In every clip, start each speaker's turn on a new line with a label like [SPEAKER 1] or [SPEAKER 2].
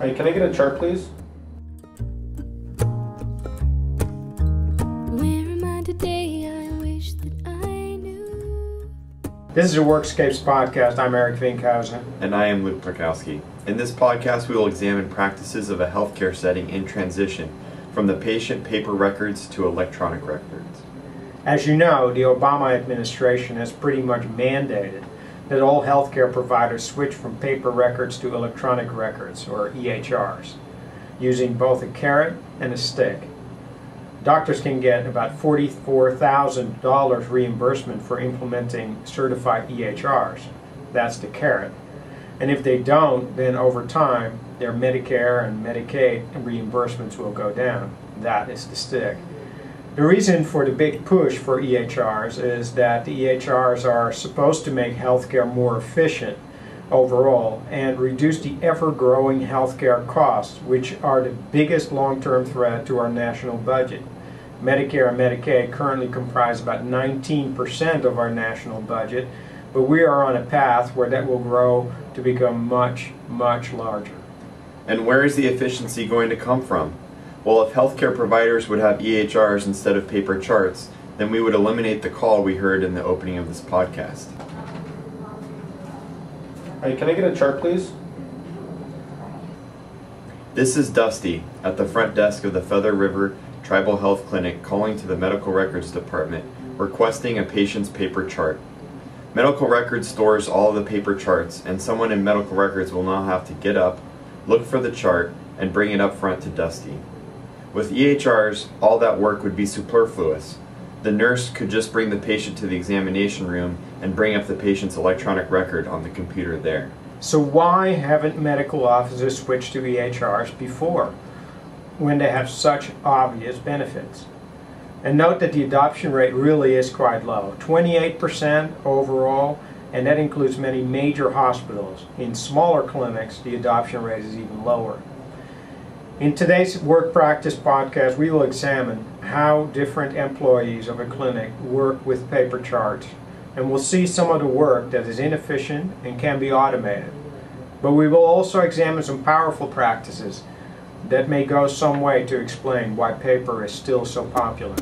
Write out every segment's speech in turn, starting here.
[SPEAKER 1] Hey, can I get a chart, please?
[SPEAKER 2] Where am I today? I wish that I knew.
[SPEAKER 1] This is a Workscapes podcast. I'm Eric Finkhausen.
[SPEAKER 3] And I am Luke Plakowski. In this podcast, we will examine practices of a healthcare setting in transition from the patient paper records to electronic records.
[SPEAKER 1] As you know, the Obama administration has pretty much mandated that all healthcare providers switch from paper records to electronic records, or EHRs, using both a carrot and a stick. Doctors can get about $44,000 reimbursement for implementing certified EHRs. That's the carrot. And if they don't, then over time, their Medicare and Medicaid reimbursements will go down. That is the stick. The reason for the big push for EHRs is that the EHRs are supposed to make healthcare more efficient overall and reduce the ever-growing healthcare costs, which are the biggest long-term threat to our national budget. Medicare and Medicaid currently comprise about 19% of our national budget, but we are on a path where that will grow to become much, much larger.
[SPEAKER 3] And where is the efficiency going to come from? Well, if healthcare providers would have EHRs instead of paper charts, then we would eliminate the call we heard in the opening of this podcast.
[SPEAKER 1] Hey, can I get a chart, please?
[SPEAKER 3] This is Dusty at the front desk of the Feather River Tribal Health Clinic calling to the Medical Records Department requesting a patient's paper chart. Medical Records stores all of the paper charts, and someone in Medical Records will now have to get up, look for the chart, and bring it up front to Dusty. With EHRs, all that work would be superfluous. The nurse could just bring the patient to the examination room and bring up the patient's electronic record on the computer there.
[SPEAKER 1] So why haven't medical offices switched to EHRs before, when they have such obvious benefits? And note that the adoption rate really is quite low, 28% overall, and that includes many major hospitals. In smaller clinics, the adoption rate is even lower. In today's Work Practice podcast, we will examine how different employees of a clinic work with paper charts, and we'll see some of the work that is inefficient and can be automated. But we will also examine some powerful practices that may go some way to explain why paper is still so popular.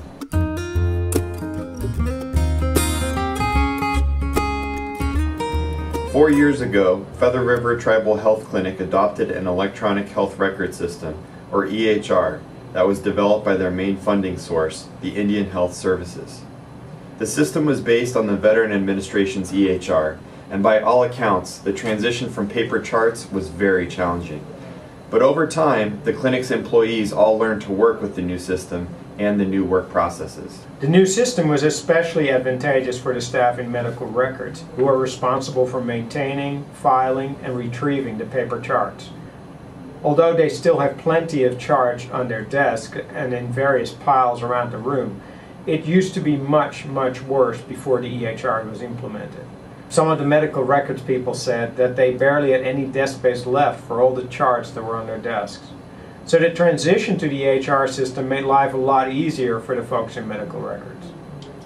[SPEAKER 3] Four years ago, Feather River Tribal Health Clinic adopted an electronic health record system, or EHR, that was developed by their main funding source, the Indian Health Services. The system was based on the Veteran Administration's EHR, and by all accounts, the transition from paper charts was very challenging. But over time, the clinic's employees all learned to work with the new system and the new work processes.
[SPEAKER 1] The new system was especially advantageous for the staff in medical records, who are responsible for maintaining, filing, and retrieving the paper charts. Although they still have plenty of charts on their desk and in various piles around the room, it used to be much, much worse before the EHR was implemented. Some of the medical records people said that they barely had any desk space left for all the charts that were on their desks. So the transition to the EHR system made life a lot easier for the folks in medical records.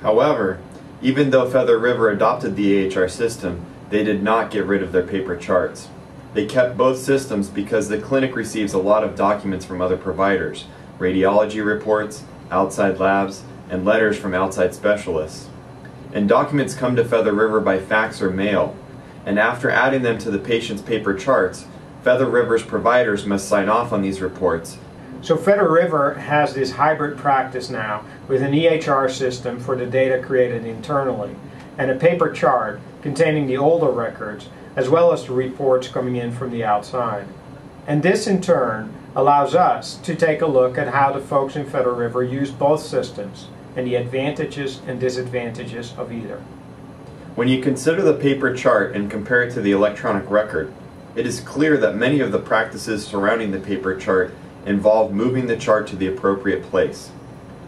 [SPEAKER 3] However, even though Feather River adopted the EHR system, they did not get rid of their paper charts. They kept both systems because the clinic receives a lot of documents from other providers, radiology reports, outside labs, and letters from outside specialists. And documents come to Feather River by fax or mail, and after adding them to the patient's paper charts, Feather River's providers must sign off on these reports.
[SPEAKER 1] So Feather River has this hybrid practice now with an EHR system for the data created internally and a paper chart containing the older records as well as the reports coming in from the outside. And this in turn allows us to take a look at how the folks in Feather River use both systems and the advantages and disadvantages of either.
[SPEAKER 3] When you consider the paper chart and compare it to the electronic record, it is clear that many of the practices surrounding the paper chart involve moving the chart to the appropriate place.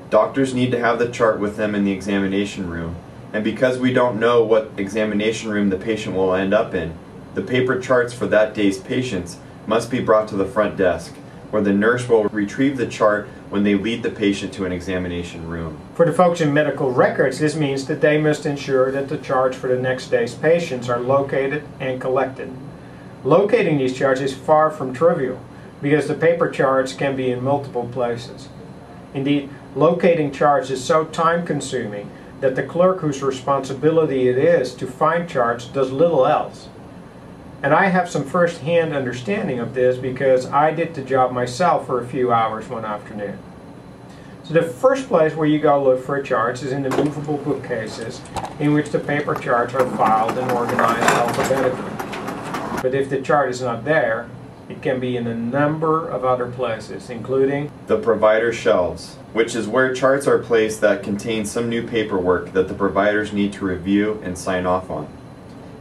[SPEAKER 3] Doctors need to have the chart with them in the examination room, and because we don't know what examination room the patient will end up in, the paper charts for that day's patients must be brought to the front desk, where the nurse will retrieve the chart when they lead the patient to an examination room.
[SPEAKER 1] For the folks in medical records, this means that they must ensure that the charts for the next day's patients are located and collected. Locating these charts is far from trivial. because the paper charts can be in multiple places. Indeed, locating charts is so time-consuming that the clerk whose responsibility it is to find charts does little else. And I have some first-hand understanding of this because I did the job myself for a few hours one afternoon. So the first place where you go look for charts is in the movable bookcases in which the paper charts are filed and organized alphabetically. But if the chart is not there, it can be in a number of other places, including
[SPEAKER 3] the provider shelves, which is where charts are placed that contain some new paperwork that the providers need to review and sign off on.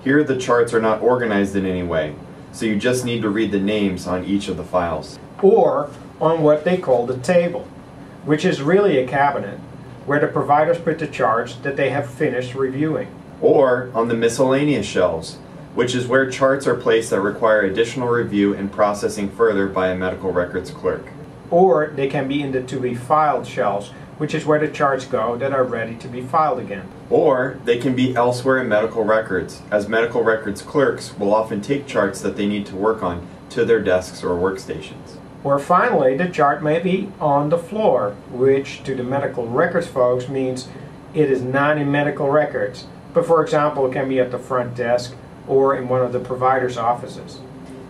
[SPEAKER 3] Here the charts are not organized in any way, so you just need to read the names on each of the files.
[SPEAKER 1] Or on what they call the table, which is really a cabinet where the providers put the charts that they have finished reviewing.
[SPEAKER 3] Or on the miscellaneous shelves, which is where charts are placed that require additional review and processing further by a medical records clerk.
[SPEAKER 1] Or they can be in the to-be-filed shelves, which is where the charts go that are ready to be filed again.
[SPEAKER 3] Or they can be elsewhere in medical records, as medical records clerks will often take charts that they need to work on to their desks or workstations.
[SPEAKER 1] Or finally, the chart may be on the floor, which to the medical records folks means it is not in medical records, but for example it can be at the front desk or in one of the provider's offices.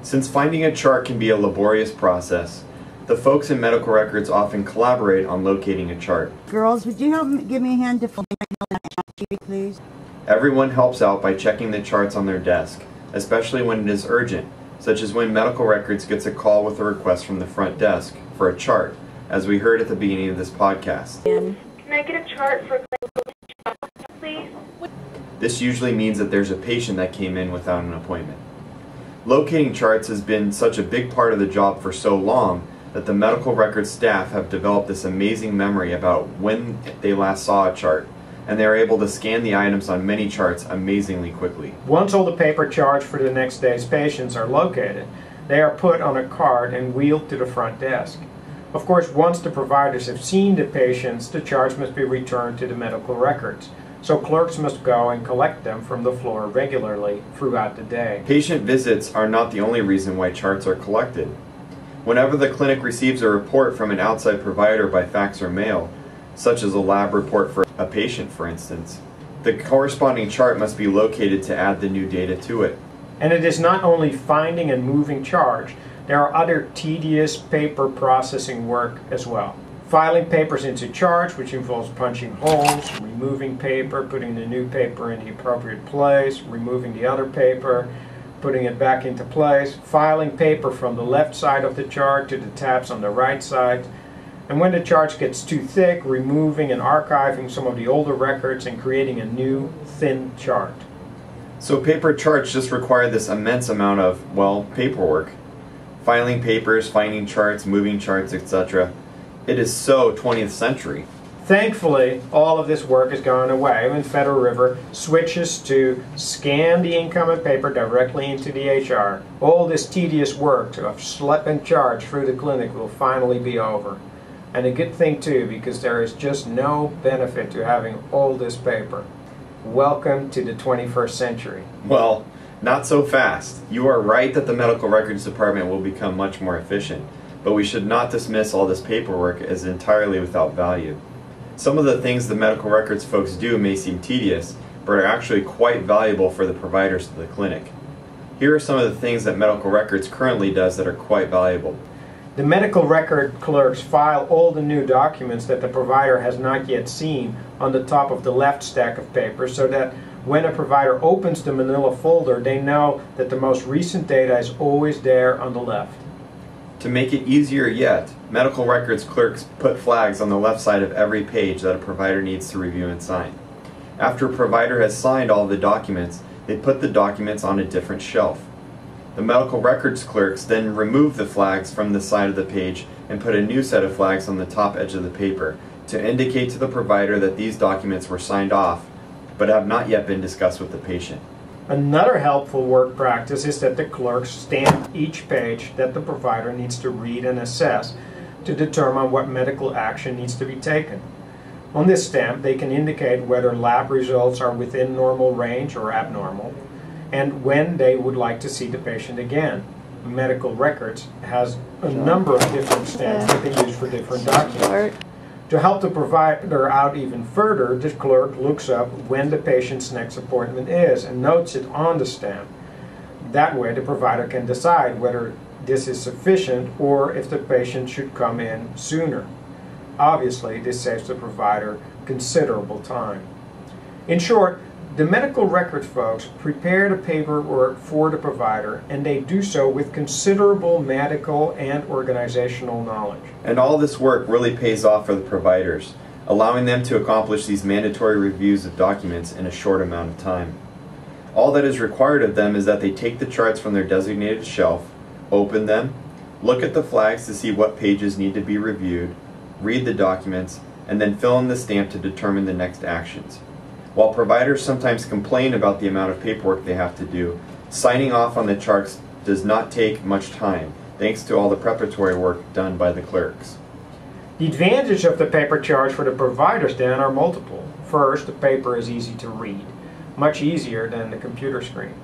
[SPEAKER 3] Since finding a chart can be a laborious process, the folks in medical records often collaborate on locating a chart.
[SPEAKER 4] Girls, would you help me, give me a hand to fill that sheet, please?
[SPEAKER 3] Everyone helps out by checking the charts on their desk, especially when it is urgent, such as when medical records gets a call with a request from the front desk for a chart, as we heard at the beginning of this podcast.
[SPEAKER 5] Can I get a chart for please?
[SPEAKER 3] This usually means that there's a patient that came in without an appointment. Locating charts has been such a big part of the job for so long that the medical records staff have developed this amazing memory about when they last saw a chart, and they are able to scan the items on many charts amazingly quickly.
[SPEAKER 1] Once all the paper charts for the next day's patients are located, they are put on a cart and wheeled to the front desk. Of course, once the providers have seen the patients, the charts must be returned to the medical records. So clerks must go and collect them from the floor regularly throughout the day.
[SPEAKER 3] Patient visits are not the only reason why charts are collected. Whenever the clinic receives a report from an outside provider by fax or mail, such as a lab report for a patient for instance, the corresponding chart must be located to add the new data to it.
[SPEAKER 1] And it is not only finding and moving charts, there are other tedious paper processing work as well. Filing papers into charts, which involves punching holes, removing paper, putting the new paper in the appropriate place, removing the other paper, putting it back into place, filing paper from the left side of the chart to the tabs on the right side, and when the chart gets too thick, removing and archiving some of the older records and creating a new, thin chart.
[SPEAKER 3] So paper charts just require this immense amount of, well, paperwork. Filing papers, finding charts, moving charts, etc. It is so 20th century.
[SPEAKER 1] Thankfully, all of this work is going away when Federal River switches to scan the incoming paper directly into the HR. All this tedious work of schlepping charts through the clinic will finally be over. And a good thing too, because there is just no benefit to having all this paper. Welcome to the 21st century.
[SPEAKER 3] Well, not so fast. You are right that the medical records department will become much more efficient, but we should not dismiss all this paperwork as entirely without value. Some of the things the medical records folks do may seem tedious, but are actually quite valuable for the providers of the clinic. Here are some of the things that medical records currently does that are quite valuable.
[SPEAKER 1] The medical record clerks file all the new documents that the provider has not yet seen on the top of the left stack of paper, so that when a provider opens the manila folder, they know that the most recent data is always there on the left.
[SPEAKER 3] To make it easier yet, medical records clerks put flags on the left side of every page that a provider needs to review and sign. After a provider has signed all the documents, they put the documents on a different shelf. The medical records clerks then remove the flags from the side of the page and put a new set of flags on the top edge of the paper to indicate to the provider that these documents were signed off but have not yet been discussed with the patient.
[SPEAKER 1] Another helpful work practice is that the clerks stamp each page that the provider needs to read and assess to determine what medical action needs to be taken. On this stamp, they can indicate whether lab results are within normal range or abnormal, and when they would like to see the patient again. medical records has a number of different stamps that they use for different documents. To help the provider out even further, the clerk looks up when the patient's next appointment is and notes it on the stamp. That way the provider can decide whether this is sufficient or if the patient should come in sooner. Obviously, this saves the provider considerable time. In short, the medical records folks prepare the paperwork for the provider, and they do so with considerable medical and organizational knowledge.
[SPEAKER 3] And all this work really pays off for the providers, allowing them to accomplish these mandatory reviews of documents in a short amount of time. All that is required of them is that they take the charts from their designated shelf, open them, look at the flags to see what pages need to be reviewed, read the documents, and then fill in the stamp to determine the next actions. While providers sometimes complain about the amount of paperwork they have to do, signing off on the charts does not take much time, thanks to all the preparatory work done by the clerks.
[SPEAKER 1] The advantages of the paper charts for the providers then are multiple. First, the paper is easy to read, much easier than the computer screen.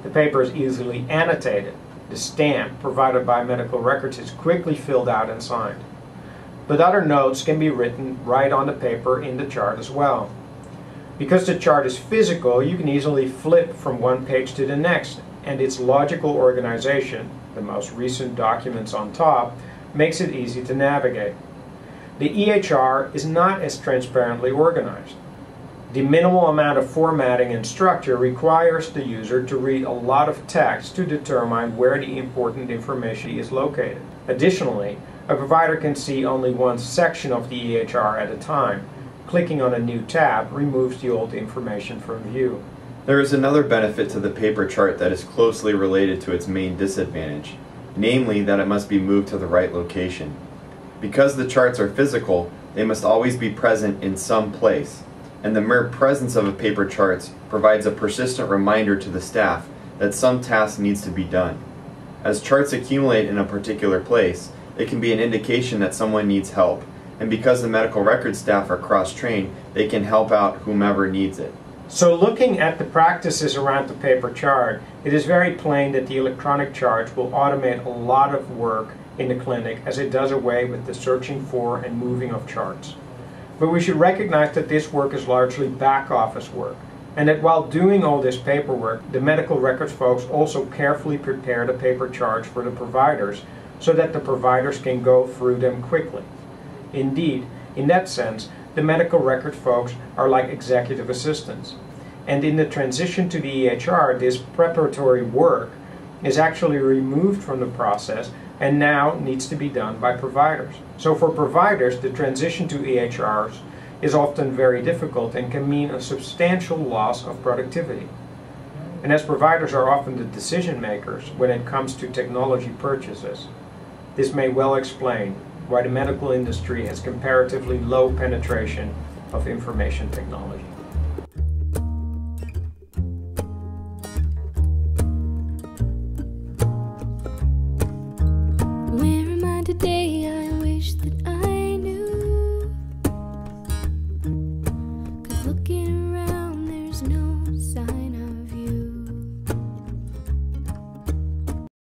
[SPEAKER 1] The paper is easily annotated. The stamp provided by medical records is quickly filled out and signed. But other notes can be written right on the paper in the chart as well. Because the chart is physical, you can easily flip from one page to the next, and its logical organization, the most recent documents on top, makes it easy to navigate. The EHR is not as transparently organized. The minimal amount of formatting and structure requires the user to read a lot of text to determine where the important information is located. Additionally, a provider can see only one section of the EHR at a time. Clicking on a new tab removes the old information from view.
[SPEAKER 3] There is another benefit to the paper chart that is closely related to its main disadvantage, namely that it must be moved to the right location. Because the charts are physical, they must always be present in some place, and the mere presence of a paper chart provides a persistent reminder to the staff that some task needs to be done. As charts accumulate in a particular place, it can be an indication that someone needs help, and because the medical records staff are cross-trained, they can help out whomever needs it.
[SPEAKER 1] So looking at the practices around the paper chart, it is very plain that the electronic charts will automate a lot of work in the clinic as it does away with the searching for and moving of charts. But we should recognize that this work is largely back office work, and that while doing all this paperwork, the medical records folks also carefully prepare the paper charts for the providers so that the providers can go through them quickly. Indeed, in that sense, the medical record folks are like executive assistants. And in the transition to the EHR, this preparatory work is actually removed from the process and now needs to be done by providers. So for providers, the transition to EHRs is often very difficult and can mean a substantial loss of productivity. And as providers are often the decision makers when it comes to technology purchases, this may well explain why the medical industry has comparatively low penetration of information technology.
[SPEAKER 2] Where am I today?